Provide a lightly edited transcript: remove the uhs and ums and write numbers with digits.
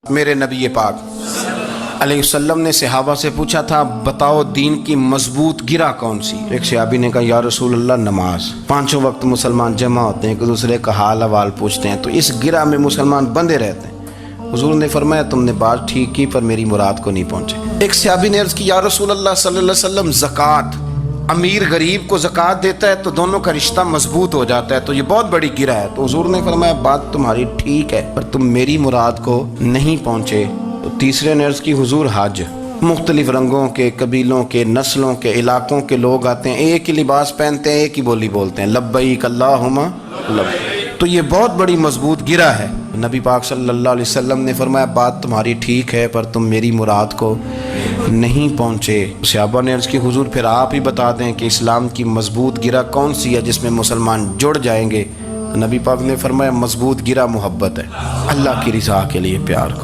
میرے نبی پاک علیہ وسلم نے صحابہ سے پوچھا تھا بتاؤ دین کی مضبوط گرہ کون سی؟ ایک صحابی نے کہا یا رسول اللہ نماز، پانچوں وقت مسلمان جمع ہوتے ہیں، ایک دوسرے کا حال احوال پوچھتے ہیں، تو اس گرہ میں مسلمان بندے رہتے ہیں۔ حضور نے فرمایا تم نے بات ٹھیک کی پر میری مراد کو نہیں پہنچے۔ ایک صحابی نے عرض کی یا رسول اللہ صلی اللہ علیہ وسلم زکوٰۃ، امیر غریب کو زکوٰۃ دیتا ہے تو دونوں کا رشتہ مضبوط ہو جاتا ہے، تو یہ بہت بڑی گرہ ہے۔ تو حضور نے فرمایا بات تمہاری ٹھیک ہے پر تم میری مراد کو نہیں پہنچے۔ تو تیسرے نے عرض کی حضور حج، مختلف رنگوں کے، قبیلوں کے، نسلوں کے، علاقوں کے لوگ آتے ہیں، ایک ہی لباس پہنتے ہیں، ایک ہی بولی بولتے ہیں، لبیک اللہم لبیک، تو یہ بہت بڑی مضبوط گرہ ہے۔ نبی پاک صلی اللہ علیہ وسلم نے فرمایا بات تمہاری ٹھیک ہے پر تم میری مراد کو نہیں پہنچے۔ صحابہ نے عرض کی حضور پھر آپ ہی بتا دیں کہ اسلام کی مضبوط گرہ کون سی ہے جس میں مسلمان جڑ جائیں گے؟ نبی پاک نے فرمایا مضبوط گرہ محبت ہے، اللہ کی رضا کے لیے پیار کو۔